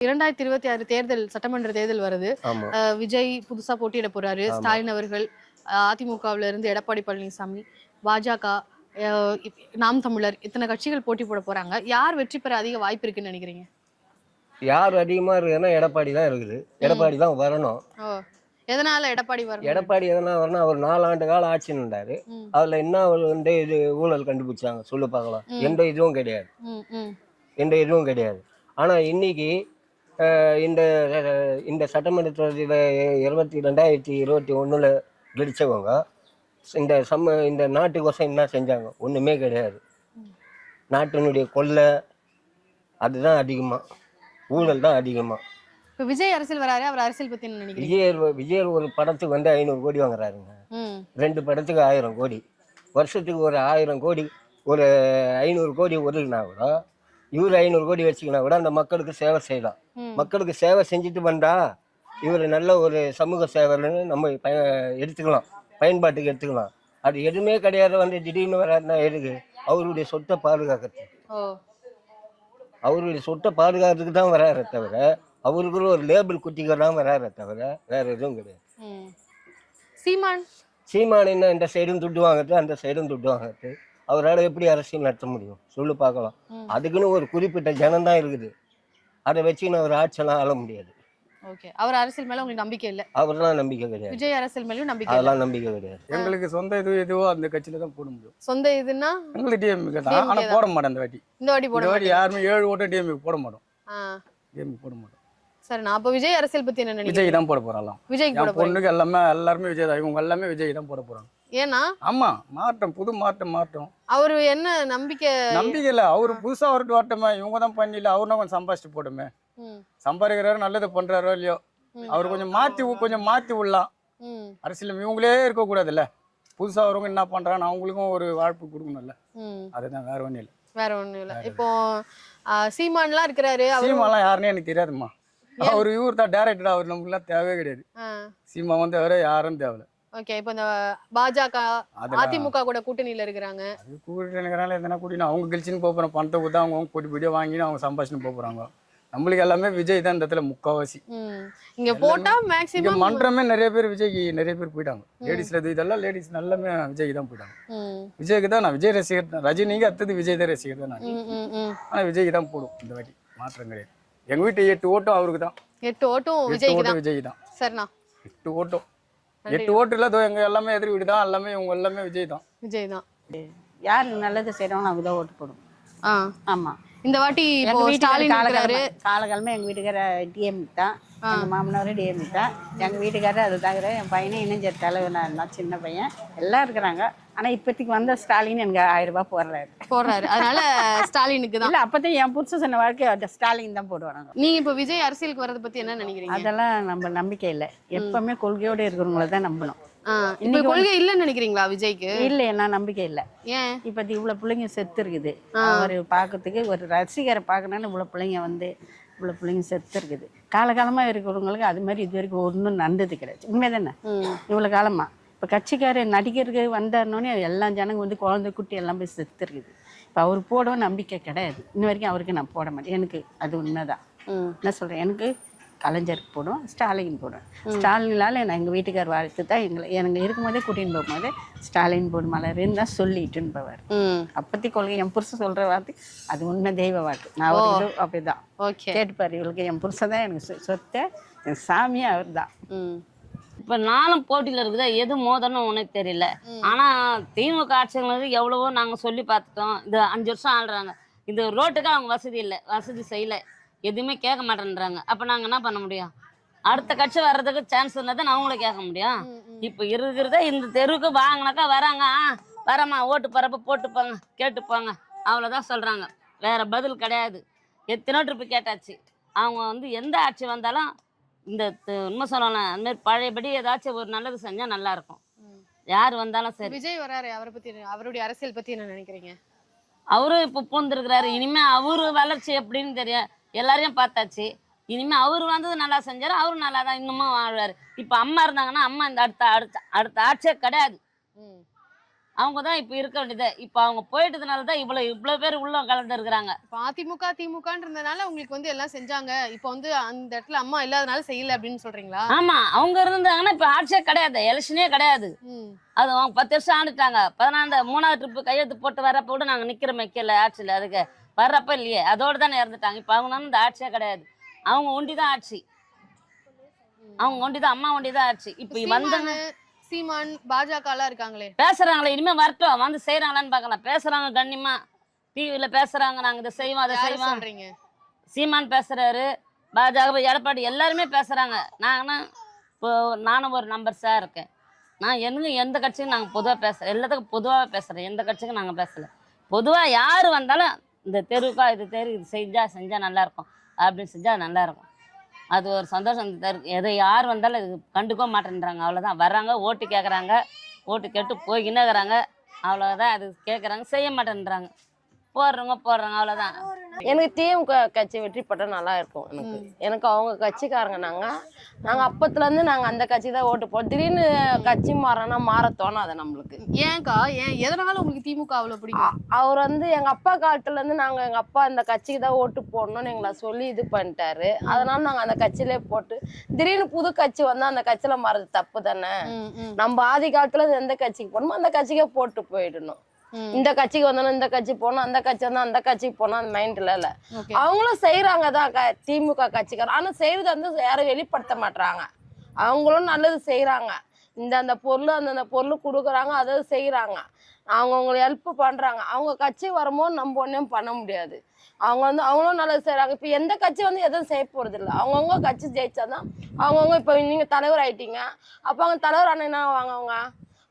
2026 தேர்தல் சட்டமன்ற தேர்தல் வருது. விஜய் புதுசா போட்டியிட போறாரு. ஸ்டாலின் அவர்கள், அதிமுகவுல இருந்து எடப்பாடி பழனிசாமி, பாஜக, நாம் தமிழர், இத்தனை கட்சிகள் போட்டி போட போறாங்க. யார் வெற்றி பெற அதிக வாய்ப்பு இருக்குன்னு நினைக்கிறீங்க? யார் அதிகமா இருக்குன்னா எடப்பாடி தான் இருக்குது. எடப்பாடி தான் வரணும். எதனால எடப்பாடி வரணும்? எடப்பாடி எதனா வரணும்? அவர் 4 ஆண்டு காலம் ஆட்சி நின்றாரு. அதுல என்ன வந்து இது ஊழல் கண்டுபிடிச்சாங்க சொல்லு பார்க்கலாம். எந்த இதுவும் கிடையாது. எந்த இதுவும் கிடையாது. ஆனா இன்னைக்கு இந்த இந்த சட்டமன்ற தேர்தலில் 2021 கெடிச்சவங்க இந்த நாட்டுக்கோசம் என்ன செஞ்சாங்க? ஒண்ணுமே கிடையாது. நாட்டினுடைய கொள்ளை அதுதான் அதிகமா, ஊழல் தான் அதிகமா. இப்போ விஜய் அரசியல் வராரு, அவர் அரசியல் பத்தி என்ன நினைக்கிறீங்க? விஜய் ஒரு படத்துக்கு வந்து 500 கோடி வாங்குறாருங்க. 2 படத்துக்கு 1000 கோடி. வருஷத்துக்கு ஒரு 1000 கோடி, ஒரு 500 கோடி ஒதுக்குனா கூட, இவர் 500 கோடி வச்சுக்கினா கூட அந்த மக்களுக்கு சேவை செய்யலாம். மக்களுக்கு சேவை செஞ்சுட்டு வந்தா இவர் நல்ல ஒரு சமூக சேவைன்னு நம்ம எடுத்துக்கலாம், பயன்பாட்டுக்கு எடுத்துக்கலாம். அது எதுவுமே கிடையாது. வந்து திடீர்னு வராதுன்னா எதுக்கு? அவருடைய சொத்தை பாதுகாக்கிறது, அவருடைய சொத்தை பாதுகாக்கிறதுக்கு தான் வராரு தவிர, அவருக்கு ஒரு லேபிள் குட்டிக்கலாம் வராரு தவிர வேற எதுவும் கிடையாது. சீமான் என்ன இந்த சைடும் துட்டு வாங்குறது, அந்த சைடும் துட்டு வாங்குறது. அவரால் எப்படி அரசியல் நடத்த முடியும் சொல்லு பார்க்கலாம்? அதுக்குன்னு ஒரு குறிப்பிட்ட ஜனம் தான் இருக்குது. அதை வச்சுன்னு அவர் ஆட்சியெல்லாம் ஆள முடியாது. அவர் அரசியல் மேல உங்களுக்கு நம்பிக்கை இல்லை? அவரெல்லாம் நம்பிக்கை கிடையாது. விஜய் அரசியல் மேலயும் நம்பிக்கை? அதெல்லாம் நம்பிக்கை கிடையாது. எங்களுக்கு சொந்த எதுவோ அந்த கட்சியில தான் போட முடியும். சொந்த இதுன்னா எங்களுக்கு டிஎம்கே தான். ஆனா போட மாட்டோம் இந்த வாட்டி. இந்த வாட்டி யாருமே 7 ஓட்டு டிஎம்கே போட மாட்டோம். டிஎம்கே போட மாட்டோம். சரி, நான் அப்ப விஜய் அரசியல் பத்தி என்ன நினைக்கிறீங்க? விஜய் தான் போட போறாங்க. விஜய் போட போறாங்க. பொண்ணுக்கு எல்லாருமே விஜய் தான். இவங்க எல்லாமே விஜய் தான் போட போறாங்க. ஏன்னா ஆமா, மாற்றம், புது மாற்றம். அவரு என்ன நம்பிக்கை இல்ல, அவரு புதுசா அவருக்கு வரட்டுமே. இவங்க தான் பண்ணல, அவரு கொஞ்சம் சம்பாதிச்சுட்டு போட்டுமே. சம்பாதிக்கிறாரு, நல்லது பண்றாரோ இல்லையோ, அவர் கொஞ்சம் மாத்தி விடலாம். அரசியல் இவங்களே இருக்க கூடாதுல்ல. புதுசா வரவங்க என்ன பண்றாங்க, அவங்களுக்கும் ஒரு வாழ்ப்பு கொடுக்கணும்ல. அதுதான், வேற ஒண்ணும் இல்ல. இப்போ சீமான்லாம் இருக்கிறாரு. சீமான்லாம் யாருன்னு எனக்கு தெரியாதுமா. அவர் இவர் தான் டைரக்டர். அவர் நமக்கு எல்லாம் தேவையே கிடையாது. சீமா வந்து அவரே யாரும் தேவையில்ல. ஓகே, இப்போ இந்த பாஜக அதிமுக கூட கூட்டணியில இருக்கிறாங்க. அது கூட்டணிக்கிறாங்க, எதனா கூட்டினா அவங்க கழிச்சுன்னு போறோம். பணத்தை கொடுத்தா அவங்க போட்டி போட்டியா வாங்கினு அவங்க சம்பாஷின்னு போறாங்க. நம்மளுக்கு எல்லாமே விஜய் தான் இந்த இடத்துல முக்காவாசி. இங்க போட்டா மேக்ஸிமம் மன்றமே நிறைய பேர் விஜய்க்கு நிறைய பேர் போயிட்டாங்க. லேடிஸ்ல இதெல்லாம் லேடிஸ் எல்லாமே விஜய்க்கு தான் போயிட்டாங்க. விஜய்க்கு தான் நான் விஜய் ரசிகர் தான். ரஜினிக்கு அடுத்தது விஜய் தான் ரசிகர் தான் நான். ஆனா விஜய்க்கு தான் போடும் இந்த வாட்டி, மாற்றம் கிடையாது. எங்க வீட்டு 8 ஓட்டும் அவருக்கு தான். 8 ஓட்டும் விஜய்க்கு தான். சரிண்ணா, 8 ஓட்டும். 8 ஓட்டு இல்ல, எங்க எல்லாமே எதிர் வீடு தான். எல்லாமே இவங்க எல்லாமே விஜய் தான். யாருக்கு நல்லது செய்யறவங்க அவங்க தான் ஓட்டு போடும். ஆமா, இந்த வாட்டி ஸ்டாலின் காலகாலமா எங்க வீட்டுக்கார டிஎம்கே தான். எங்க மாமனாரும் டிஎம்கே தான். எங்க வீட்டுக்காரர் அது தவிர என் பையனை இணைஞ்ச தலைவனா இருந்தான், சின்ன பையன் எல்லாம் இருக்கிறாங்க. ஆனா இப்போதைக்கு வந்த ஸ்டாலின் எனக்கு 1000 ரூபாய் போடுறாரு. அதனால ஸ்டாலினுக்கு தான். இல்ல, அப்பதான் என் புருஷ சொன்ன வாழ்க்கை ஸ்டாலின் தான் போடுவாங்க. நீங்க இப்ப விஜய் அரசியலுக்கு வர்றதை பத்தி என்ன நினைக்கிறீங்க? அதெல்லாம் நம்ம நம்பிக்கை இல்லை. எப்பவுமே கொள்கையோட இருக்கிறவங்கள தான் நம்பணும். இப்ப கொள்கை இல்லன்னு நினைக்கிறீங்களா விஜய்க்கு? இல்ல, நான் நம்பிக்கை இல்லை. ஏன்? இப்ப இவ்வளவு பிள்ளைங்க செத்து இருக்குது. அவரு பாக்கிறதுக்கு ஒரு ரசிகரை பார்க்கணும்னு இவ்வளவு பிள்ளைங்க செத்து இருக்குது. காலகாலமா இருக்கிறவங்களுக்கு அது மாதிரி இது வரைக்கும் ஒன்றும் நடந்தது கிடையாது. உண்மைதானே? இவ்வளவு காலமா இப்ப கட்சிக்கார நடிகருக்கு வந்தாருனோடனே எல்லா ஜனங்க வந்து குழந்தை குட்டி எல்லாம் போய் செத்து இருக்குது. இப்ப அவர் போடவும் நம்பிக்கை கிடையாது. இன்ன வரைக்கும் அவருக்கு நான் போட மாட்டேன். எனக்கு அது உண்மைதான். என்ன சொல்றேன், எனக்கு கலைஞருக்கு போடுவோம், ஸ்டாலின் போடுவேன். ஸ்டாலினால நான் எங்கள் வீட்டுக்கார் வாழ்த்து தான் எனக்கு இருக்கும்போதே கூட்டின்னு போகும்போது ஸ்டாலின் போடு மலருன்னு தான் சொல்லிட்டுன்னு போவார். அப்பத்தி கொள்கை என் புருஷன் சொல்ற வார்த்தை அது உண்மை, தெய்வ வாக்கு. நான் ஒரு அப்படிதான் கேட்டுப்பாரு. இவளுக்கு என் புருஷன் தான் எனக்கு சொத்தை, என் சாமியே அவர் தான். இப்ப நானும் போட்டியில இருக்குதா, எது மோதணும் உனக்கு தெரியல. ஆனா திமுக ஆட்சிகளுக்கு எவ்வளவோ நாங்க சொல்லி பார்த்துட்டோம். இது 5 வருஷம் ஆள்றாங்க. இந்த ரோட்டுக்கு அவங்க வசதி செய்யல, எதுவுமே கேட்க மாட்டேன்றாங்க. அப்ப நாங்க என்ன பண்ண முடியும்? அடுத்த கட்சி வர்றதுக்கு சான்ஸ் இருந்தா தான் அவங்கள கேட்க முடியும். இப்ப இருக்கிறத இந்த தெருவுக்கு வாங்கினாக்கா வராங்க, வரமா ஓட்டு பரப்ப போட்டுப்பாங்க, கேட்டுப்பாங்க, அவ்வளவுதான் சொல்றாங்க. வேற பதில் கிடையாது. எத்தனை ட்ரிப்பு கேட்டாச்சு. அவங்க வந்து எந்த ஆட்சி வந்தாலும் இந்த உண்மை சொல்லலாம், அந்த மாதிரி பழையபடி ஏதாச்சும் ஒரு நல்லது செஞ்சா நல்லா இருக்கும். யார் வந்தாலும் சரி. விஜய் வராரு, அவரை பத்தி, அவருடைய அரசியல் பத்தி என்ன நினைக்கிறீங்க? அவரும் இப்ப பூந்துருக்கிறாரு. இனிமே அவரு வளர்ச்சி எப்படின்னு தெரியும், எல்லாரையும் பார்த்தாச்சு. இனிமே அவரு வந்தது நல்லா செஞ்சாரு, அவரும் நல்லா தான் இன்னமும் வாழ்வாரு. இப்ப அம்மா இருந்தாங்கன்னா அம்மா இந்த அடுத்த ஆட்சியே கிடையாது. அவங்க தான் இப்போ இருக்க வேண்டியது. இப்போ அவங்க போயிட்டதுனால தான் இவ்வளோ பேர் உள்ள கலந்து இருக்கிறாங்க. இப்ப அதிமுக திமுகன்றதுனால உங்களுக்கு வந்து எல்லாம் செஞ்சாங்க, இப்போ வந்து அந்த இடத்துல அம்மா இல்லாதனால செய்யல அப்படின்னு சொல்றீங்களா? ஆமா, அவங்க இருந்தாங்கன்னா இப்போ ஆட்சியே கிடையாது, எலெக்ஷனே கிடையாது. அது அவங்க 10 வருஷம் ஆண்டுட்டாங்க. 3வது ட்ரிப்பு கையெழுத்து போட்டு வரப்போ கூட நாங்கள் நிற்கிற வைக்கல ஆட்சியில், அதுக்கு வர்றப்ப இல்லையே, அதோட தானே இறந்துட்டாங்க. இப்போ அவங்க தானே இந்த ஆட்சியே கிடையாது, அவங்க ஒண்டி தான் ஆட்சி, அவங்க ஒண்டி தான், அம்மா ஒண்டி தான் ஆட்சி. இப்போ வந்தாங்க சீமான் பாஜக எல்லாம் இருக்காங்களே பேசுறாங்களே, இனிமே வரட்டும், வந்து செய்யறாங்களான்னு பார்க்கலாம். பேசுறாங்க கண்ணியமா, டிவியில பேசுறாங்க, நாங்க இதை செய்வோம் அதை செய்வோம் சொல்றீங்க. சீமான் பேசுறாரு, பாஜக எடப்பாடி எல்லாருமே பேசுறாங்க. இப்போ நானும் ஒரு நம்பர் சார் இருக்கேன். நான் எந்த கட்சிக்கும் நாங்கள் பொதுவாக பேசுகிறேன், எல்லாத்துக்கும் பொதுவாக பேசுகிறேன், எந்த கட்சிக்கும் நாங்கள் பேசலை. பொதுவாக யார் வந்தாலும் இந்த தெருவுக்கா இது செஞ்சால் நல்லாயிருக்கும் அப்படின்னு செஞ்சால் நல்லாயிருக்கும். அது ஒரு சந்தோஷம். இந்த தெரு எதை யார் வந்தாலும் இது கண்டுக்க மாட்டேன்றாங்க, அவ்வளோதான். வர்றாங்க, ஓட்டு கேட்குறாங்க, ஓட்டு கேட்டு போய்கின்னே இருக்கிறாங்க, அவ்வளோதான். அது கேட்குறாங்க, செய்ய மாட்டேன்றாங்க, போடுறாங்க, அவ்வளோதான். எனக்கு திமுக கட்சி வெற்றி பெற்றா நல்லா இருக்கும். எனக்கு அவங்க கட்சிக்காரங்க. நாங்கள் அப்பத்துலேருந்து நாங்கள் அந்த கட்சி தான் ஓட்டு போடுறோம். திடீர்னு கட்சி மாறனா மாற தோணாது நம்மளுக்கு. ஏன்க்கா, எதனால உங்களுக்கு திமுக அவ்வளவு பிடிக்கும்? அவர் வந்து எங்கள் அப்பா காலத்துலேருந்து நாங்கள் எங்கள் அப்பா அந்த கட்சிக்கு தான் ஓட்டு போடணும்னு எங்களை சொல்லி இது பண்ணிட்டாரு. அதனால நாங்கள் அந்த கட்சியிலே போட்டு, திடீர்னு புது கட்சி வந்தால் அந்த கட்சியில் மாறது தப்பு தானே. நம்ம ஆதி காலத்துல எந்த கட்சிக்கு போகணுமோ அந்த கட்சிக்கே போட்டு போயிடணும். இந்த கட்சிக்கு வந்தாலும் இந்த கட்சி போனோம், அந்த கட்சி வந்தா அந்த கட்சிக்கு போனோம், அந்த மைண்ட்ல இல்ல. அவங்களும் செய்யறாங்க தான் திமுக கட்சிக்காரர். ஆனா செய்யறது வந்து யாரும் வெளிப்படுத்த மாட்டாங்க. அவங்களும் நல்லது செய்யறாங்க, அந்த பொருள் அந்த பொருள் கொடுக்குறாங்க, அதை செய்யறாங்க, அவங்கவுங்களை ஹெல்ப் பண்றாங்க. அவங்க கட்சி வரும்போது நம்ம ஒன்றும் பண்ண முடியாது. அவங்களும் நல்லது செய்யறாங்க. இப்போ எந்த கட்சி வந்து எதுவும் செய்ய போறது இல்லை. அவங்கவுங்க கட்சி ஜெயிச்சாதான் அவங்கவுங்க. இப்போ நீங்க தலைவர் ஆயிட்டீங்க, அப்போ அவங்க தலைவர் ஆனா என்ன ஆவாங்க?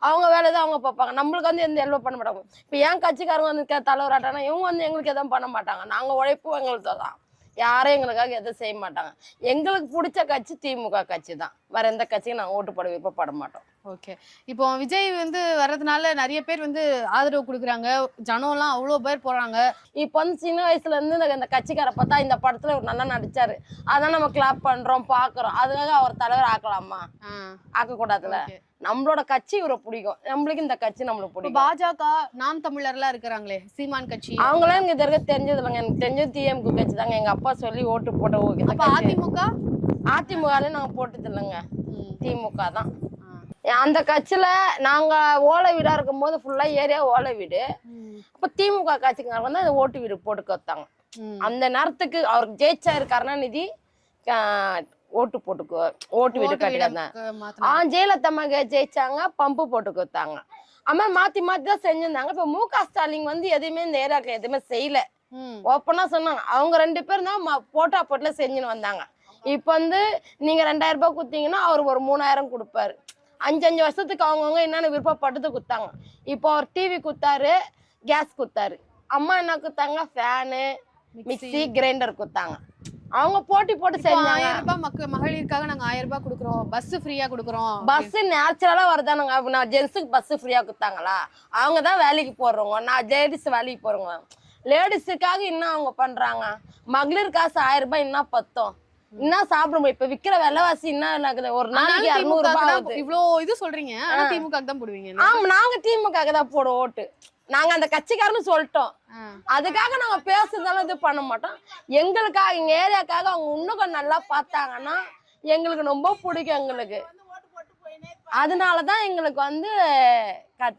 அவங்க வேலை தான் அவங்க பார்ப்பாங்க. நம்மளுக்கு வந்து எந்த ஹெல்ப் பண்ண மாட்டாங்க. இப்போ ஏன் கட்சிக்காரங்க வந்து தலைவர் ஆட்டானா இவங்க வந்து எங்களுக்கு எதுவும் பண்ண மாட்டாங்க. நாங்கள் உழைப்போம், எங்களுக்கு தான். யாரும் எங்களுக்காக எதுவும் செய்ய மாட்டாங்க. எங்களுக்கு பிடிச்ச கட்சி திமுக கட்சி தான். வேற எந்த கட்சியும் நாங்கள் ஓட்டு போட விருப்பப்பட மாட்டோம். ஓகே, இப்போ விஜய் வந்து வர்றதுனால நிறைய பேர் வந்து ஆதரவு கொடுக்குறாங்க, ஜனம்லாம் அவ்வளோ பேர் போறாங்க. இப்போ வந்து சின்ன வயசுல இருந்து இந்த கட்சிக்காரை பார்த்தா இந்த படத்துல ஒரு நல்லா நடிச்சாரு, அதான் நம்ம கிளாப் பண்றோம் பாக்குறோம். அதுக்காக அவர் தலைவர் ஆக்கலாமா? ஆக்கக்கூடாதுல. நம்மளோட கட்சி இவரை பிடிக்கும், நம்மளுக்கு இந்த கட்சி நம்மளுக்கு பிடிக்கும். பாஜக நாம் தமிழர்லாம் இருக்கிறாங்களே, சீமான் கட்சி, அவங்களாம் எனக்கு இது வரைக்கும் தெரிஞ்சது இல்லைங்க. எனக்கு தெரிஞ்சது திமுக கட்சி தாங்க. எங்க அப்பா சொல்லி ஓட்டு போட்ட. அதிமுக நாங்க போட்டது இல்லைங்க, திமுக தான். அந்த கட்சியில நாங்க ஓலை வீடா இருக்கும் போது ஃபுல்லா ஏரியா ஓலை வீடு. அப்ப திமுக கட்சிக்காரங்க வந்து அந்த ஓட்டு வீடு போட்டு வைத்தாங்க. அந்த நேரத்துக்கு அவருக்கு ஜெயிச்சாரு கருணாநிதி, ஓட்டு வீடு கட்டிடாங்க. ஜெயலலிதா மக ஜெயிச்சாங்க, பம்பு போட்டு கொடுத்தாங்க. அம்மா மாத்தி மாத்தி தான் செஞ்சிருந்தாங்க. இப்ப மு.க. ஸ்டாலின் வந்து எதுவுமே இந்த ஏரியாக்கு எதுவுமே செய்யல. ஓப்பனா சொன்னாங்க. அவங்க 2 பேரும் தான் போட்டா போட்டுல செஞ்சுன்னு வந்தாங்க. இப்ப வந்து நீங்க 2000 ரூபாய் கொடுத்தீங்கன்னா அவர் ஒரு 3000 கொடுப்பாரு. 5 வருஷத்துக்கு அவங்கவுங்க என்னென்ன விருப்பப்பட்டது கொடுத்தாங்க. இப்போ அவர் டிவி கொடுத்தாரு, கேஸ் கொடுத்தாரு. அம்மா என்ன கொடுத்தாங்க? ஃபேனு, மிக்சி, கிரைண்டர் கொடுத்தாங்க. அவங்க போட்டி போட்டு செஞ்சாங்க. 1000 ரூபாய் மகளிருக்காக நாங்க 1000 ரூபாய் கொடுக்குறோம், பஸ் ஃப்ரீயா கொடுக்குறோம். பஸ் நேச்சுரலா வருதானுங்க. நான் ஜென்ஸுக்கு பஸ் ஃப்ரீயா கொடுத்தாங்களா? அவங்க தான் வேலைக்கு போடுறவங்க, நான் லேடிஸ் வேலைக்கு போறவங்க. லேடிஸுக்காக இன்னும் அவங்க பண்றாங்க. மகளிர் காசு 1000 ரூபாய் இன்னும் பத்தோம். இன்னும் சாப்பிடுவோம். இப்ப விக்கிற விலைவாசி என்ன ஒரு நாளைக்கு 200 ரூபாய். இவ்வளோ இது சொல்றீங்க, ஆனா திமுக தான் போடுவீங்க. ஆமா, நாங்க திமுக தான் போடுவோம் ஓட்டு. நாங்க அந்த கட்சிக்காரன்னு சொல்லிட்டோம். அதுக்காக நாங்க பேசுறதாலும் இது பண்ண மாட்டோம். எங்களுக்காக எங்க ஏரியாக்காக அவங்க இன்னும் கொஞ்சம் நல்லா பார்த்தாங்கன்னா எங்களுக்கு ரொம்ப பிடிக்கும். எங்களுக்கு அதனாலதான் எங்களுக்கு வந்து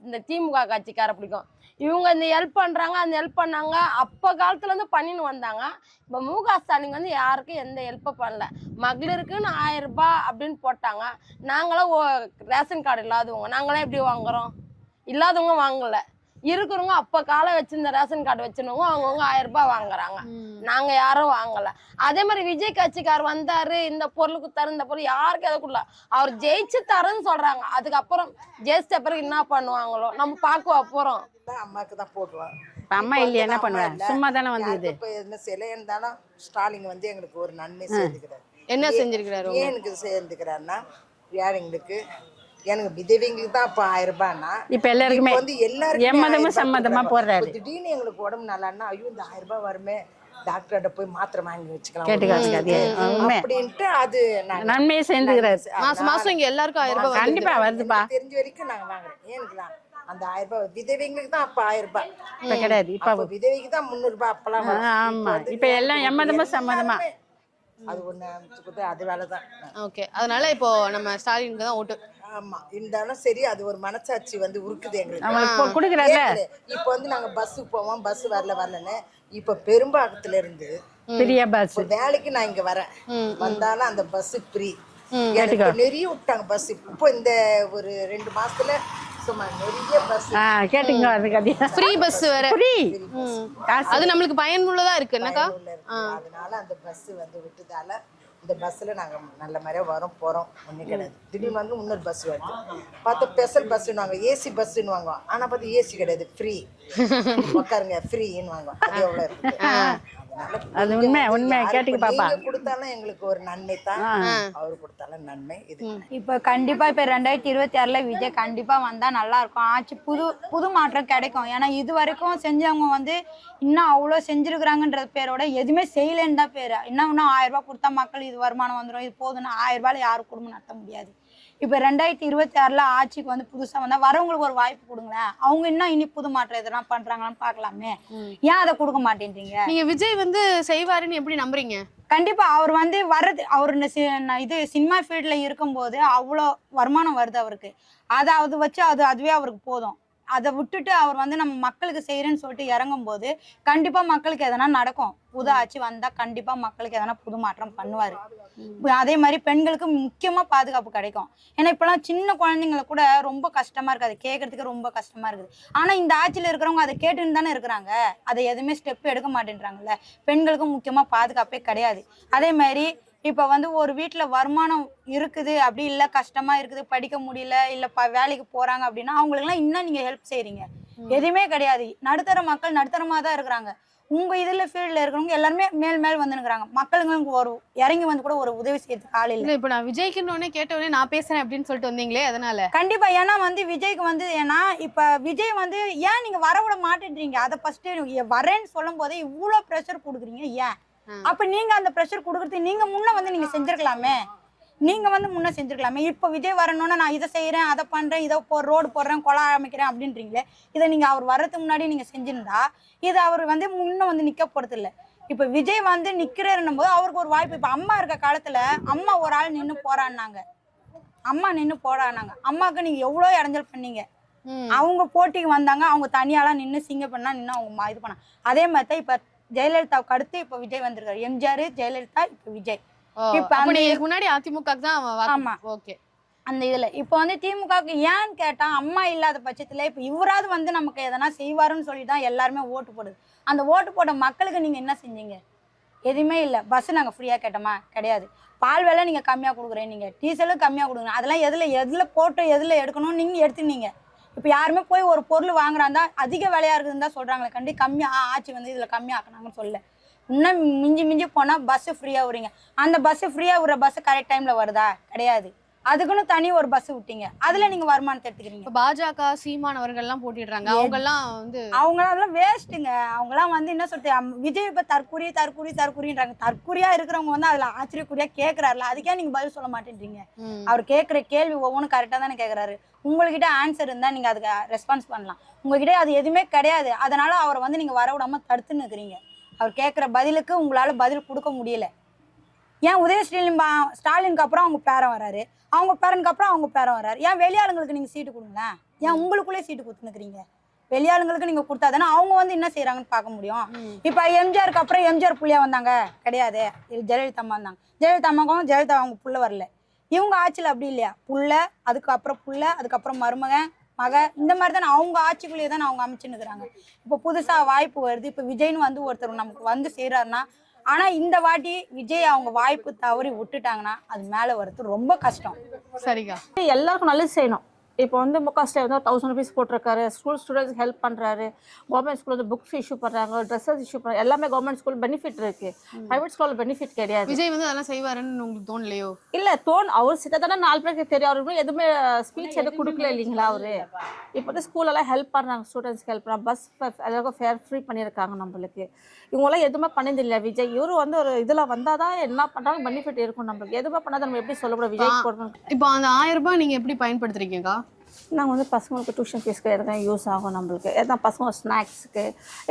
இந்த திமுக கட்சிக்கார பிடிக்கும். இவங்க இந்த ஹெல்ப் பண்றாங்க, அந்த ஹெல்ப் பண்ணாங்க, அப்ப காலத்துல இருந்து பண்ணின்னு வந்தாங்க. இப்ப மு.க. ஸ்டாலின் வந்து யாருக்கும் எந்த ஹெல்ப் பண்ணல. மகளிருக்குன்னு 1000 ரூபாய் அப்படின்னு போட்டாங்க. நாங்களும் ரேஷன் கார்டு இல்லாதவங்க, நாங்களாம் எப்படி வாங்குறோம்? இல்லாதவங்க வாங்கல, இருக்கிறவங்க அப்ப காலம் வச்சிருந்த ரேஷன் கார்டு வச்சிருந்தவங்க அவங்கவுங்க 1000 ரூபாய் வாங்குறாங்க. நாங்க யாரும் வாங்கல. அதே மாதிரி விஜய் கட்சிக்கார் வந்தாரு, இந்த பொருளுக்கு தரு, இந்த பொருள் யாருக்கு எதுக்குள்ள அவர் ஜெயிச்சு தருன்னு சொல்றாங்க. அதுக்கப்புறம் ஜெயிச்ச பிறகு என்ன பண்ணுவாங்களோ நம்ம பாக்குவா போறோம். அம்மாக்கு தான் போடுவாங்க. அம்மா இல்லையா என்ன பண்ணுவேன்? சும்மா தானே வந்து இது என்ன சிலை இருந்தாலும் ஸ்டாலின் வந்து எங்களுக்கு ஒரு நன்மை செஞ்சுக்கிறாரு. என்ன செஞ்சிருக்கிறாரு? எனக்கு சேர்ந்துக்கிறாருன்னா ஏழைங்களுக்கு, எனக்கு விதவைங்களுக்கு தான் இப்போ 1000 ரூபாய்னா இப்ப எல்லாருக்குமே வந்து எல்லாருக்கும் சம்மதமா போடுறாரு. திடீர்னு எங்களுக்கு உடம்பு நல்லான்னா ஐயோ இந்த 1000 ரூபாய் வருமே, டாக்டர்கிட்ட போய் மாத்திரை வாங்கி வச்சுக்கலாம் அப்படின்ட்டு அது நன்மையை சேர்ந்துக்கிறாரு. மாசம் மாசம் இங்க எல்லாருக்கும் 1000 ரூபாய் கண்டிப்பா வருதுப்பா. தெரிஞ்ச வரைக்கும் நாங்க வாங்குறோம். ஏனுக்குலாம் அந்த 1000 ரூபாய் விதவைங்களுக்கு தான் அப்ப 1000 ரூபாய். இப்ப கிடையாது. இப்ப அப்ப விதவைக்கு தான் 300 ரூபாய் அப்பெல்லாம் வரும். ஆமா. வந்து இப்ப எல்லாம் எம்மதமா சம்மதமா. அது ஒண்ணு அமைச்சுக்கிட்டு அது வேலைதான். ஓகே, அதனால இப்போ நம்ம ஸ்டாலினுக்கு தான் ஓட்டு. ஆமா, இருந்தாலும் சரி அது ஒரு மனசாட்சி வந்து உருக்குது எங்களுக்கு. அவங்களுக்கு கொடுக்குறாங்க. இப்ப வந்து நாங்க பஸ்ஸுக்கு போவோம், பஸ் வரலன்னு. இப்ப பெரும்பாக்கத்துல இருந்து பெரிய பஸ் வேலைக்கு நான் இங்க வரேன், வந்தாலும் அந்த பஸ் ஃப்ரீ. எனக்கு நிறைய விட்டாங்க பஸ். இப்போ இந்த ஒரு 2 மாசத்துல சும்மா நிறைய பஸ். கேட்டுங்க அது கதையா. ஃப்ரீ பஸ் வேற. ஃப்ரீ. அது நம்மளுக்கு பயனுள்ளதா இருக்கு என்னக்கா? அதனால அந்த பஸ் வந்து விட்டதால இந்த பஸ்ல நாங்க நல்ல மாதிரியா வரோம் போறோம். ஒன்றும் கிடையாது. திடீர்னு வந்து இன்னொரு பஸ் வருது, பார்த்தா ஸ்பெஷல் பஸ்ன்னு வாங்க, ஏசி பஸ்ன்னு வாங்குவோம். ஆனா பார்த்து ஏசி கிடையாது, ஃப்ரீ. உட்காருங்க ஃப்ரீன்னு வாங்குவோம். அது எவ்வளவு இருக்கு. அது உண்மை உண்மை. கேட்டுக்க பாப்பா. கொடுத்தாலும் எங்களுக்கு ஒரு நன்மை தான், அவரு கொடுத்தாலும் நன்மை. இது இப்போ கண்டிப்பா இப்போ 2026ல விஜய் கண்டிப்பா வந்தா நல்லா இருக்கும். ஆட்சி புது மாற்றம் கிடைக்கும். ஏன்னா இது வரைக்கும் செஞ்சவங்க வந்து இன்னும் அவ்வளோ செஞ்சிருக்கிறாங்கன்ற பேரோட எதுவுமே செய்யலன்னு தான் பேரு. இன்னும் 1000 ரூபாய் கொடுத்தா மக்கள் இது வருமானம் வந்துடும், இது போதுன்னா 1000 ரூபாயில யாரும் குடும்பம் நடத்த முடியாது. இப்போ 2026ல ஆட்சிக்கு வந்து புதுசா வந்தா வரவங்களுக்கு ஒரு வாய்ப்பு கொடுங்களேன். அவங்க இன்னும் இனி புது மாற்றம் எதனா பண்றாங்களான்னு பார்க்கலாமே. ஏன் அதை கொடுக்க மாட்டேன்றீங்க? நீங்க விஜய் வந்து செய்வாருன்னு எப்படி நம்புறீங்க? கண்டிப்பா அவர் வந்து வர்றது, அவர் இது சினிமா ஃபீல்ட்ல இருக்கும்போது அவ்வளோ வருமானம் வருது அவருக்கு. அதை வச்சு அதுவே அவருக்கு போதும். அதை விட்டுட்டு அவர் வந்து நம்ம மக்களுக்கு செய்யறேன்னு சொல்லிட்டு இறங்கும் போது கண்டிப்பா மக்களுக்கு எதனா நடக்கும். புது ஆட்சி வந்தா கண்டிப்பா மக்களுக்கு எதனா புது மாற்றம் பண்ணுவாரு. அதே மாதிரி பெண்களுக்கு முக்கியமா பாதுகாப்பு கிடைக்கும். ஏன்னா இப்பெல்லாம் சின்ன குழந்தைங்களை கூட ரொம்ப கஷ்டமா இருக்கு, அதை கேட்கறதுக்கு ரொம்ப கஷ்டமா இருக்குது. ஆனா இந்த ஆட்சியில இருக்கிறவங்க அதை கேட்டுன்னு தானே இருக்கிறாங்க, அதை எதுவுமே ஸ்டெப் எடுக்க மாட்டேன்றாங்கல்ல. பெண்களுக்கு முக்கியமா பாதுகாப்பே கிடையாது. அதே மாதிரி இப்ப வந்து ஒரு வீட்டுல வருமானம் இருக்குது அப்படி இல்ல, கஷ்டமா இருக்குது, படிக்க முடியல, இல்ல வேலைக்கு போறாங்க அப்படின்னா அவங்களுக்கு எல்லாம் இன்னும் நீங்க ஹெல்ப் செய்றீங்க. எதுவுமே கிடையாது. நடுத்தர மக்கள் நடுத்தரமா தான் இருக்கிறாங்க. உங்க இதுல ஃபீல்ட்ல இருக்கிறவங்க எல்லாருமே மேல் வந்துருக்காங்க. மக்களுங்களுக்கு ஒரு இறங்கி வந்து கூட ஒரு உதவி செய்யறதுக்கு ஆள் இல்லை. இப்ப நான் விஜய்க்குன்னு கேட்டவொடனே நான் பேசுறேன் அப்படின்னு சொல்லிட்டு வந்தீங்களே, அதனால கண்டிப்பா. ஏன்னா வந்து விஜய்க்கு வந்து, ஏன்னா இப்ப விஜய் வந்து ஏன் நீங்க வர விட மாட்டேன்றீங்க? அதை ஃபர்ஸ்ட் வரேன்னு சொல்லும் போதே இவ்வளவு ப்ரெஷர் கொடுக்குறீங்க ஏன்? அப்ப நீங்க அந்த ப்ரெஷர் கொடுக்கறது நீங்க முன்ன வந்து நீங்க செஞ்சிருக்கலாமே. முன்ன செஞ்சிருக்கலாமே. இப்ப விஜய் வரணும்னா நான் இதை செய்யறேன், அதை பண்றேன், இதை ரோடு போடுறேன், குளம் அமைக்கிறேன் அப்படின்றீங்களே. இதை நீங்க அவர் வர்றதுக்கு முன்னாடி நீங்க செஞ்சிருந்தா இது அவர் வந்து முன்ன வந்து நிக்க போறது இல்லை. இப்ப விஜய் வந்து நிக்கிறேன்னும் போது அவருக்கு ஒரு வாய்ப்பு. இப்ப அம்மா இருக்க காலத்துல அம்மா ஒரு ஆள் நின்று போராடினாங்க, அம்மாவுக்கு நீங்க எவ்வளவு இடைஞ்சல் பண்ணீங்க. அவங்க போட்டிக்கு வந்தாங்க, அவங்க தனியாலாம் நின்று சிங்க பண்ணா நின்று அவங்க இது பண்ணாங்க. அதே மாதிரி தான் இப்ப ஜெயலலிதாவுக்கு அடுத்து இப்ப விஜய் வந்திருக்காரு. எம்ஜிஆர், ஜெயலலிதா, இப்ப விஜய். இப்ப முன்னாடி அதிமுக தான். ஆமா, ஓகே. அந்த இதுல இப்ப வந்து திமுகவுக்கு ஏன்னு கேட்டா அம்மா இல்லாத பட்சத்துல இப்ப இவராது வந்து நமக்கு எதனா செய்வாருன்னு சொல்லிதான் எல்லாருமே ஓட்டு போடுது. அந்த ஓட்டு போட்ட மக்களுக்கு நீங்க என்ன செஞ்சீங்க? எதுவுமே இல்லை. பஸ் நாங்க ஃப்ரீயா கேட்டோமா? கிடையாது. பால் விலை நீங்க கம்மியா கொடுக்குறேன், நீங்க டீசலும் கம்மியா கொடுக்குறேன். அதெல்லாம் எதுல போட்டு எதுல எடுக்கணும் நீங்க எடுத்துனீங்க. இப்ப யாருமே போய் ஒரு பொருள் வாங்குறாந்தா அதிக விலையா இருக்குதுன்னு தான் சொல்றாங்களே, கண்டி கம்மியா ஆட்சி வந்து இதுல கம்மியா ஆக்குனாங்கன்னு சொல்ல. இன்னும் மிஞ்சி போனா பஸ் ஃப்ரீயா விடுறீங்க. அந்த பஸ் ஃப்ரீயா விடுற பஸ் கரெக்ட் டைம்ல வருதா? கிடையாது. அதுக்குன்னு தனி ஒரு பஸ் விட்டீங்க, அதுல நீங்க வருமானத்தை எடுத்துக்கிறீங்க. பாஜக சீமான் அவர்கள் எல்லாம் போட்டிடுறாங்க, அவங்க எல்லாம் வேஸ்ட்டுங்க. அவங்க எல்லாம் வந்து என்ன சொல்றது, விஜய் இப்ப தற்கூரின்றாங்க. தற்கூரியா இருக்கிறவங்க வந்து அதுல ஆச்சரியக்குரியா கேட்கிறாருல, அதுக்கே நீங்க பதில் சொல்ல மாட்டேன்றீங்க. அவர் கேட்கிற கேள்வி ஒவ்வொன்றும் கரெக்டா தானே கேட்கிறாரு. உங்ககிட்ட ஆன்சர் இருந்தா நீங்க அதுக்கு ரெஸ்பான்ஸ் பண்ணலாம். உங்ககிட்ட அது எதுவுமே கிடையாது. அதனால அவரை வந்து நீங்க வர விடாம தடுத்துன்னு இருக்கிறீங்க. அவர் கேட்கிற பதிலுக்கு உங்களால பதில் கொடுக்க முடியல. ஏன் ஸ்டாலினுக்கு அப்புறம் அவங்க பேரன் வராரு, அவங்க பேரனுக்கு அப்புறம் அவங்க பேரன் வராரு. ஏன் வெளியாளுங்களுக்கு நீங்க சீட்டு கொடுங்களேன்? ஏன் உங்களுக்குள்ளே சீட்டு கொடுத்துனுக்குறீங்க? வெளியாளுங்களுக்கு நீங்க கொடுத்தாதானே அவங்க வந்து என்ன செய்யறாங்கன்னு பார்க்க முடியும். இப்ப எம்ஜிஆருக்கு அப்புறம் எம்ஜிஆர் புள்ளியா வந்தாங்க கிடையாது, ஜெயலலிதா அம்மா வந்தாங்க. ஜெயலலிதா அம்மாவும் ஜெயலலிதா அவங்க புள்ள வரல. இவங்க ஆட்சியில் அப்படி இல்லையா? புள்ள, அதுக்கப்புறம் புள்ள, அதுக்கப்புறம் மருமகன், மக, இந்த மாதிரி தானே அவங்க ஆட்சிக்குள்ளேயே தானே அவங்க அமைச்சுன்னு இருக்கிறாங்க. இப்போ புதுசா வாய்ப்பு வருது. இப்போ விஜய்னு வந்து ஒருத்தர் நமக்கு வந்து செய்யறாருன்னா, ஆனா இந்த வாட்டி விஜய் அவங்க வாய்ப்பு தவறி விட்டுட்டாங்கன்னா அது மேல வரது ரொம்ப கஷ்டம். சரிங்க, எல்லாருக்கும் நல்லது செய்யணும். இப்போ வந்து முகாஸ்டே வந்து 1000 rupees போட்டிருக்காரு. ஸ்டூடெண்ட்ஸ் ஹெல்ப் பண்ணுறாரு. கவர்மெண்ட் ஸ்கூல் வந்து புக்ஸ் இஷ்யூ பண்ணுறாங்க, ட்ரெஸ்ஸஸ் இஷ்யூ பண்ணுறாங்க. எல்லாமே கவர்மெண்ட் ஸ்கூல் பெனிஃபிட் இருக்கு, ப்ரைவேட் ஸ்கூலில் பெனிஃபிட் கிடையாது. விஜய் வந்து அதெல்லாம் செய்வாருன்னு உங்களுக்கு தோணலையோ? இல்லை அவர் சித்த தானே 4 பேருக்கு தெரியும். அவருக்கு எதுவுமே ஸ்பீச் எதுவும் கொடுக்கல இல்லைங்களா அவரு. இப்போ வந்து ஸ்கூலெல்லாம் ஹெல்ப் பண்ணுறாங்க, ஸ்டூடெண்ட்ஸ்க்கு ஹெல்ப் பண்ணுறாங்க, பஸ் எல்லாருக்கும் ஃபேர் ஃப்ரீ பண்ணியிருக்காங்க நம்மளுக்கு. இவங்களாம் எதுவுமே பண்ணது இல்லை. விஜய் இவரு வந்து ஒரு இதில் வந்தால் தான் என்ன பண்ணுறாங்க பெனிஃபிட் இருக்கும் நம்மளுக்கு. எதுவுமே பண்ணாத நம்ம எப்படி சொல்ல முடியும் விஜய் போடணும். இப்போ அந்த 1000 ரூபாய் நீங்கள் எப்படி பயன்படுத்துறீங்கக்கா? நாங்கள் வந்து பசங்களுக்கு டியூஷன் ஃபீஸ்க்கு எதுக்காக யூஸ் ஆகும் நம்மளுக்கு, எதனா பசங்க ஸ்நாக்ஸுக்கு,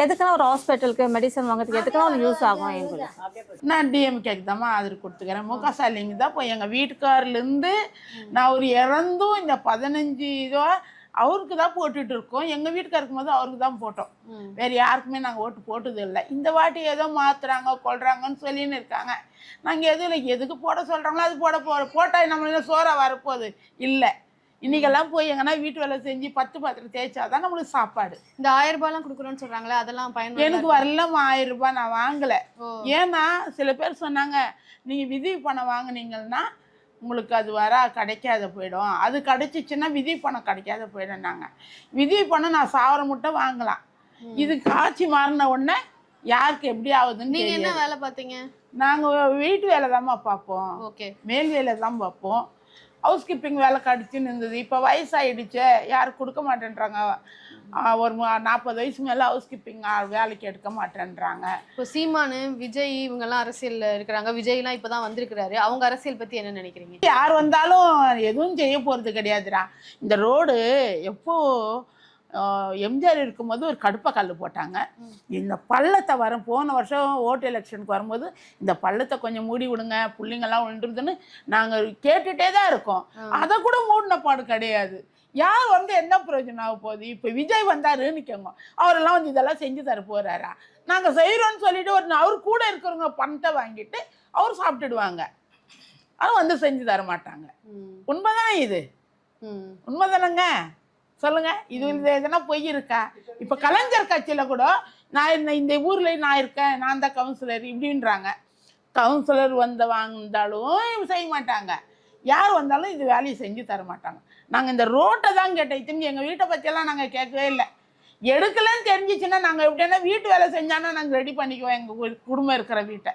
எதுக்கான ஒரு ஹாஸ்பிட்டலுக்கு மெடிசன் வாங்குறதுக்கு எதுக்கான ஒரு யூஸ் ஆகும் எங்களுக்கு. நான் டிஎம்கேக்கு தான் ஆதரவு கொடுத்துக்கிறேன். முக ஸ்டாலின் தான் இப்போ எங்கள் வீட்டுக்காரிலேருந்து நான் ஒரு இறந்தும் இந்த 15 இதோ அவருக்கு தான் போட்டுட்டு இருக்கோம். எங்கள் வீட்டுக்காருக்கு போது அவருக்கு தான் போட்டோம். வேறு யாருக்குமே நாங்கள் ஓட்டு போட்டது இல்லை. இந்த வாட்டி ஏதோ மாற்றுறாங்க கொள்றாங்கன்னு சொல்லின்னு இருக்காங்க. நாங்கள் எதுவும் இல்லை, எதுக்கு போட சொல்கிறாங்களோ அது போட்டால் நம்மளுக்கு சோறா வரப்போகுது இல்லை. இன்னைக்கெல்லாம் போய் எங்கன்னா வீட்டு வேலை செஞ்சு 10 பாத்திரம் தேய்ச்சாதான் நம்மளுக்கு சாப்பாடு. இந்த 1000 ரூபாய்லாம் கொடுக்குறோன்னு சொல்றாங்களே, அதெல்லாம் பயன் எனக்கு வரலம்மா 1000 ரூபாய் நான் வாங்கல. ஏன்னா சில பேர் சொன்னாங்க நீங்க விதி பணம் வாங்குனீங்கன்னா உங்களுக்கு அது கிடைக்காத போயிடும், அது கிடைச்சிச்சுன்னா விதி பணம் கிடைக்காத போயிடும். நாங்கள் விதி பணம் நான் 1000 முட்டை வாங்கலாம். இது காட்சி மாறின உடனே யாருக்கு எப்படி ஆகுதுன்னு. நீங்க என்ன வேலை பார்த்தீங்க? நாங்கள் வீட்டு வேலை தான்மா பார்ப்போம், மேல் வேலை தான் பார்ப்போம். ஹவுஸ் கீப்பிங் வேலை கடிச்சுன்னு இருந்தது. இப்போ வயசாகிடுச்சு, யாரும் கொடுக்க மாட்டேன்றாங்க. ஒரு 40 வயசு மேலே ஹவுஸ் கீப்பிங் வேலைக்கு எடுக்க மாட்டேன்றாங்க. இப்போ சீமானு, விஜய் இவங்கெல்லாம் அரசியலில் இருக்கிறாங்க. விஜய்லாம் இப்போ தான் வந்திருக்கிறாரு. அவங்க அரசியல் பற்றி என்ன நினைக்கிறீங்க? யார் வந்தாலும் எதுவும் செய்ய போகிறது கிடையாதுடா. இந்த ரோடு எப்போ எம்ஜிஆர் இருக்கும்போது ஒரு கடுப்பை கல் போட்டாங்க. இந்த பள்ளத்தை போன வருஷம் ஓட்டு எலெக்ஷனுக்கு வரும்போது இந்த பள்ளத்தை கொஞ்சம் மூடி விடுங்க, பிள்ளைங்கெல்லாம் விழுந்துருதுன்னு நாங்கள் கேட்டுகிட்டே தான் இருக்கோம். அதை கூட மூடின பாடு கிடையாது. யார் வந்து என்ன பிரயோஜனம் ஆக போகுது? இப்போ விஜய் வந்தாருன்னு கேங்க, அவரெல்லாம் வந்து இதெல்லாம் செஞ்சு தர போகிறாரா? நாங்கள் செய்கிறோன்னு சொல்லிட்டு அவர் கூட இருக்கிறவங்க பணத்தை வாங்கிட்டு அவர் சாப்பிட்டுடுவாங்க. அது வந்து செஞ்சு தர மாட்டாங்க. உண்மைதானே இது? உண்மைதானங்க? சொல்லுங்க, இது எதனா பொய் இருக்கா? இப்போ கலைஞர் கட்சியில் கூட நான் இந்த ஊரில் நான் இருக்கேன், நான் தான் கவுன்சிலர் இப்படின்றாங்க. கவுன்சிலர் வந்தாலும் செய்ய மாட்டாங்க. யார் வந்தாலும் இது வேலையை செஞ்சு தர மாட்டாங்க. நாங்கள் இந்த ரோட்டை தான் கேட்டோம். திரும்பி எங்கள் வீட்டை பற்றியெல்லாம் நாங்கள் கேட்கவே இல்லை. எடுக்கலன்னு தெரிஞ்சிச்சுன்னா நாங்கள் எப்படின்னா வீட்டு வேலை செஞ்சானா நாங்கள் ரெடி பண்ணிக்குவோம். எங்கள் குடும்பம் இருக்கிற வீட்டை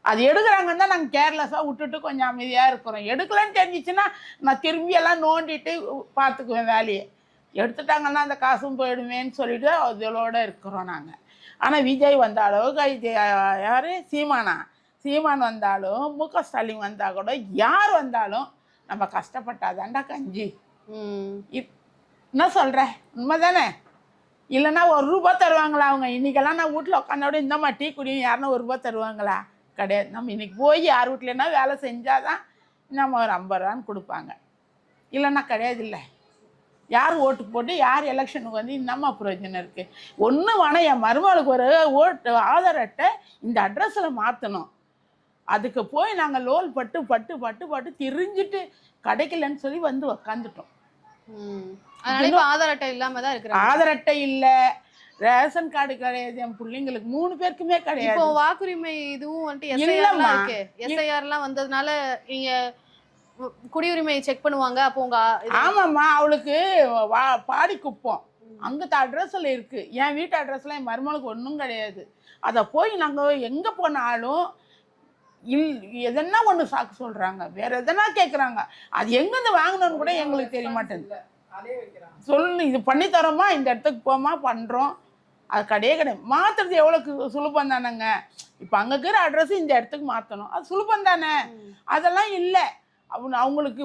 அது எடுக்கிறாங்கன்னு தான் நாங்கள் கேர்லெஸ்ஸாக விட்டுட்டு கொஞ்சம் அமைதியாக இருக்கிறோம். எடுக்கலன்னு தெரிஞ்சிச்சுன்னா நான் திரும்பியெல்லாம் நோண்டிட்டு பார்த்துக்குவேன் வேலையை. எடுத்துட்டாங்கன்னா அந்த காசும் போயிடுமேன்னு சொல்லிட்டு அதோட இருக்கிறோம் நாங்கள். ஆனால் விஜய் வந்தாலும் யார் சீமான் வந்தாலும் முக ஸ்டாலின் வந்தால் கூட யார் வந்தாலும் நம்ம கஷ்டப்பட்டாதாண்டா கஞ்சி. என்ன சொல்கிறேன், உண்மை தானே? இல்லைன்னா 1 ரூபா தருவாங்களா அவங்க? இன்றைக்கெல்லாம் நான் வீட்டில் உட்காந்தோட இந்தம்மா டீ குடியும் யாருன்னா 1 ரூபா தருவாங்களா? கிடையாது. நம்ம இன்றைக்கி போய் யார் வீட்லன்னா வேலை செஞ்சால் தான் நம்ம ஒரு 50 ரூபான்னு கொடுப்பாங்க. இல்லைன்னா கிடையாது. இல்லை, யார் ஓட்டு போட்டு யார் எலெக்ஷனுக்கு வந்து என்னம்மா பிரயோஜனம் இருக்குது? ஒன்று வேணால் என் மருமகளுக்கு ஒரு ஆதார் அட்டை இந்த அட்ரஸில் மாற்றணும். அதுக்கு போய் நாங்கள் லோல் பட்டு திரிஞ்சிட்டு கிடைக்கலன்னு சொல்லி வந்து உக்காந்துட்டோம். ஆதார் அட்டை இல்லாம தான் இருக்கிறாங்க. ஆதார் அட்டை இல்லை, ரேஷன் கார்டு கிடையாது. என் பிள்ளைங்களுக்கு 3 பேருக்குமே கிடையாது. இப்போ வாக்குரிமை இதுவும் வந்துட்டு எஸ்ஐஆர்லாம் வந்ததுனால நீங்க குடியுரிமை செக் பண்ணுவாங்க. அப்போ உங்க ஆமாம்மா, அவளுக்கு பாடி குப்பம் அங்கே அட்ரஸில் இருக்குது. என் வீட்டு அட்ரஸில் என் மருமகளுக்கு ஒன்றும் கிடையாது. அதை போய் நாங்கள் எங்கே போனாலும் எதனா ஒன்று சாக்கு சொல்கிறாங்க, வேற எதனா கேட்குறாங்க. அது எங்கேருந்து வாங்கணும்னு கூட எங்களுக்கு தெரிய மாட்டேங்குது. சொல்லு, இது பண்ணித்தரோமா, இந்த இடத்துக்கு போமா பண்ணுறோம். அது கிடையாது. மாற்றுறது எவ்வளோ சுலபம் தானேங்க. இப்போ அங்கே இருக்கிற அட்ரஸ் இந்த இடத்துக்கு மாற்றணும், அது சுலபம் தானே. அதெல்லாம் இல்லை. அவங்களுக்கு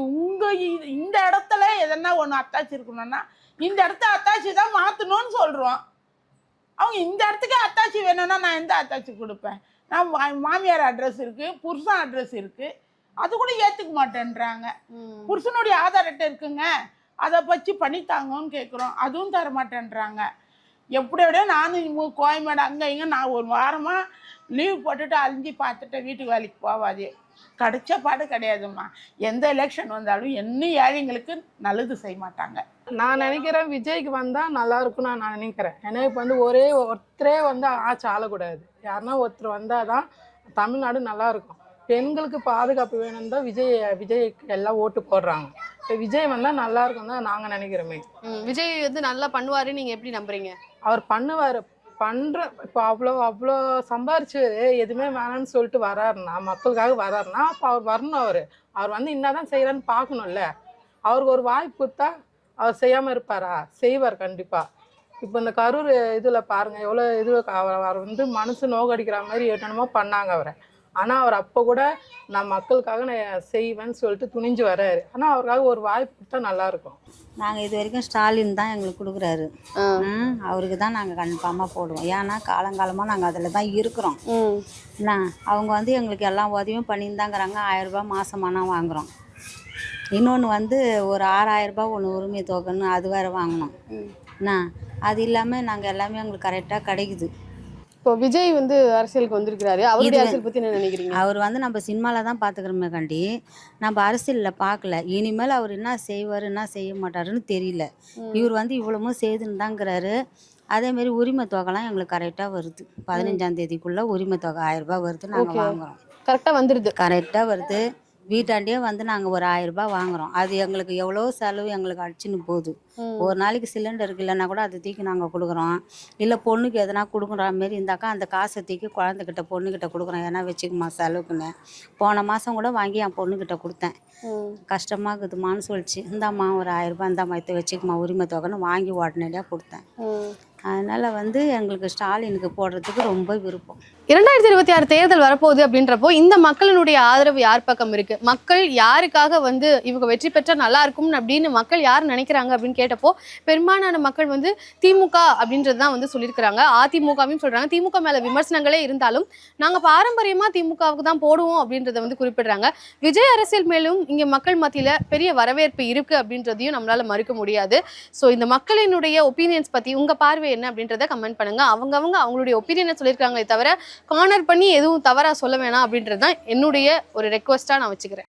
இந்த இடத்துல எதனா ஒன்று அத்தாச்சி இருக்கணும்னா இந்த இடத்த அத்தாச்சி தான் மாற்றணும்னு சொல்கிறோம். அவங்க இந்த இடத்துக்கு அத்தாச்சி வேணும்னா நான் எந்த அத்தாச்சி கொடுப்பேன்? நான் மாமியார் அட்ரஸ் இருக்குது, புருஷன் அட்ரஸ் இருக்குது, அது கூட ஏற்றுக்க மாட்டேன்றாங்க. புருஷனுடைய ஆதார் அட்டை இருக்குங்க, அதை வச்சு பண்ணித்தாங்கன்னு கேட்குறோம், அதுவும் தர மாட்டேன்றாங்க. எப்படியோட நானும் கோயம்பேடு அங்கே இங்கே நான் 1 வாரமாக லீவ் போட்டுட்டு அழிஞ்சி பார்த்துட்டு வீட்டுக்கு வேலைக்கு போவாது. கிடைச்ச பாடு கிடையாதும்மா. எந்த எலெக்ஷன் வந்தாலும் என்ன ஏழைங்களுக்கு நல்லது செய்ய மாட்டாங்க. நான் நினைக்கிறேன் விஜய்க்கு வந்தால் நல்லா இருக்கும்னு நான் நினைக்கிறேன். ஏன்னா இப்போ வந்து ஒருத்தரே வந்து ஆட்சி ஆளக்கூடாது. யாருன்னா ஒருத்தர் வந்தால் தான் தமிழ்நாடு நல்லா இருக்கும். பெண்களுக்கு பாதுகாப்பு வேணும்னு தான் விஜய்க்கு எல்லாம் ஓட்டு போடுறாங்க. இப்போ விஜய் வந்தால் நல்லா இருக்கும் தான் நாங்கள் நினைக்கிறோமே. விஜய் வந்து நல்லா பண்ணுவாரு நீங்க எப்படி நம்புறீங்க? அவர் பண்ணுவார். இப்போ அவ்வளோ சம்பாரிச்சு எதுவுமே வேணான்னு சொல்லிட்டு வராருன்னா, மக்களுக்காக வராருன்னா அப்போ அவர் வரணும். அவர் வந்து என்னதான் செய்யறான்னு பார்க்கணும்ல. அவருக்கு ஒரு வாய்ப்பு கொடுத்தா அவர் செய்யாமல் இருப்பாரா? செய்வார் கண்டிப்பாக. இப்போ இந்த கரூர் இதில் பாருங்கள் எவ்வளோ அவர் வந்து மனசு நோக்கடிக்கிற மாதிரி என்னென்னமோ பண்ணாங்க அவரை. ஆனால் அவர் அப்போ கூட நான் மக்களுக்காக நான் செய்வேன்னு சொல்லிட்டு துணிஞ்சு வர்றாரு. ஆனால் அவருக்காக ஒரு வாய்ப்பு கொடுத்தா நல்லாயிருக்கும். நாங்கள் இது வரைக்கும் ஸ்டாலின் தான் எங்களுக்கு கொடுக்குறாரு. அவருக்கு தான் நாங்கள் கன்ஃபார்மாக போடுவோம். ஏன்னா காலங்காலமாக நாங்கள் அதில் தான் இருக்கிறோம். என்ன அவங்க வந்து எங்களுக்கு எல்லா உதவியும் பண்ணியிருந்தாங்கிறாங்க. 1000 ரூபாய் மாதமானா வாங்குகிறோம். இன்னொன்று வந்து ஒரு 6000 ரூபாய் ஒன்று உரிமை தொகைன்னு அது வேறு வாங்கினோம். என்ன அது இல்லாமல் நாங்கள் எல்லாமே எங்களுக்கு கரெக்டாக கிடைக்குது. இப்போ விஜய் வந்து அரசியலுக்கு வந்திருக்கிறாரு, அவருடைய அரசியல் பத்தி என்ன நினைக்கிறீங்க? அவர் வந்து நம்ம சினிமாவில் தான் பார்த்துக்கிறோமே கண்டி, நம்ம அரசியலில் பார்க்கல. இனிமேல் அவர் என்ன செய்வார் என்ன செய்ய மாட்டாருன்னு தெரியல. இவர் வந்து இவ்வளவும் செய்துன்னு தாங்கிறாரு. அதேமாரி உரிமை தொகைலாம் எங்களுக்கு கரெக்டாக வருது. 15ஆம் தேதிக்குள்ளே உரிமை தொகை 1000 ரூபாய் வருது. நாங்கள் வாங்குகிறோம். கரெக்டாக வந்துடுது. கரெக்டாக வருது. வீட்டாண்டியே வந்து நாங்கள் ஒரு 1000 ரூபாய் வாங்குகிறோம். அது எங்களுக்கு எவ்வளோ செலவு எங்களுக்கு அடிச்சுன்னு போகுது. ஒரு நாளைக்கு சிலிண்டருக்கு இல்லைன்னா கூட அதை தூக்கி நாங்கள் கொடுக்குறோம். இல்லை பொண்ணுக்கு எதனா கொடுக்குற மாரி இருந்தாக்கா அந்த காசை தூக்கி குழந்தைகிட்ட பொண்ணுக்கிட்ட கொடுக்குறோம். ஏன்னா வச்சுக்குமா செலவுக்குன்னு. போன மாதம் கூட வாங்கி என் பொண்ணுக்கிட்ட கொடுத்தேன். கஷ்டமாக இருக்குதுமான்னு சொல்லிச்சு. இந்தாம்மா ஒரு 1000 ரூபாய் இந்தாம்மா இதை வச்சுக்குமா உரிமை தொகைன்னு வாங்கி உடனடியாக கொடுத்தேன். அதனால் வந்து எங்களுக்கு ஸ்டாலினுக்கு போடுறதுக்கு ரொம்ப விருப்பம். 2026 தேர்தல் வரப்போகுது அப்படின்றப்போ இந்த மக்களினுடைய ஆதரவு யார் பக்கம் இருக்கு? மக்கள் யாருக்காக வந்து இவங்க வெற்றி பெற்றா நல்லா இருக்கும் அப்படின்னு மக்கள் யார் நினைக்கிறாங்க அப்படின்னு கேட்டப்போ பெரும்பாலான மக்கள் வந்து திமுக அப்படின்றது தான் வந்து சொல்லியிருக்கிறாங்க. அதிமுகவையும் சொல்றாங்க. திமுக மேல விமர்சனங்களே இருந்தாலும் நாங்க பாரம்பரியமா திமுகவுக்கு தான் போடுவோம் அப்படின்றத வந்து குறிப்பிடுறாங்க. விஜய் அரசியல் மேலும் இங்க மக்கள் மத்தியில பெரிய வரவேற்பு இருக்கு அப்படின்றதையும் நம்மளால மறுக்க முடியாது. ஸோ இந்த மக்களினுடைய ஒப்பீனியன்ஸ் பத்தி உங்க பார்வை என்ன அப்படின்றத கமெண்ட் பண்ணுங்க. அவங்களுடைய ஒப்பீனியனை சொல்லியிருக்காங்களே தவிர கார்னர் பண்ணி எதுவும் தவறா சொல்ல வேணாம் அப்படின்றது தான் என்னுடைய ஒரு ரெக்வஸ்டா நான் வச்சுக்கிறேன்.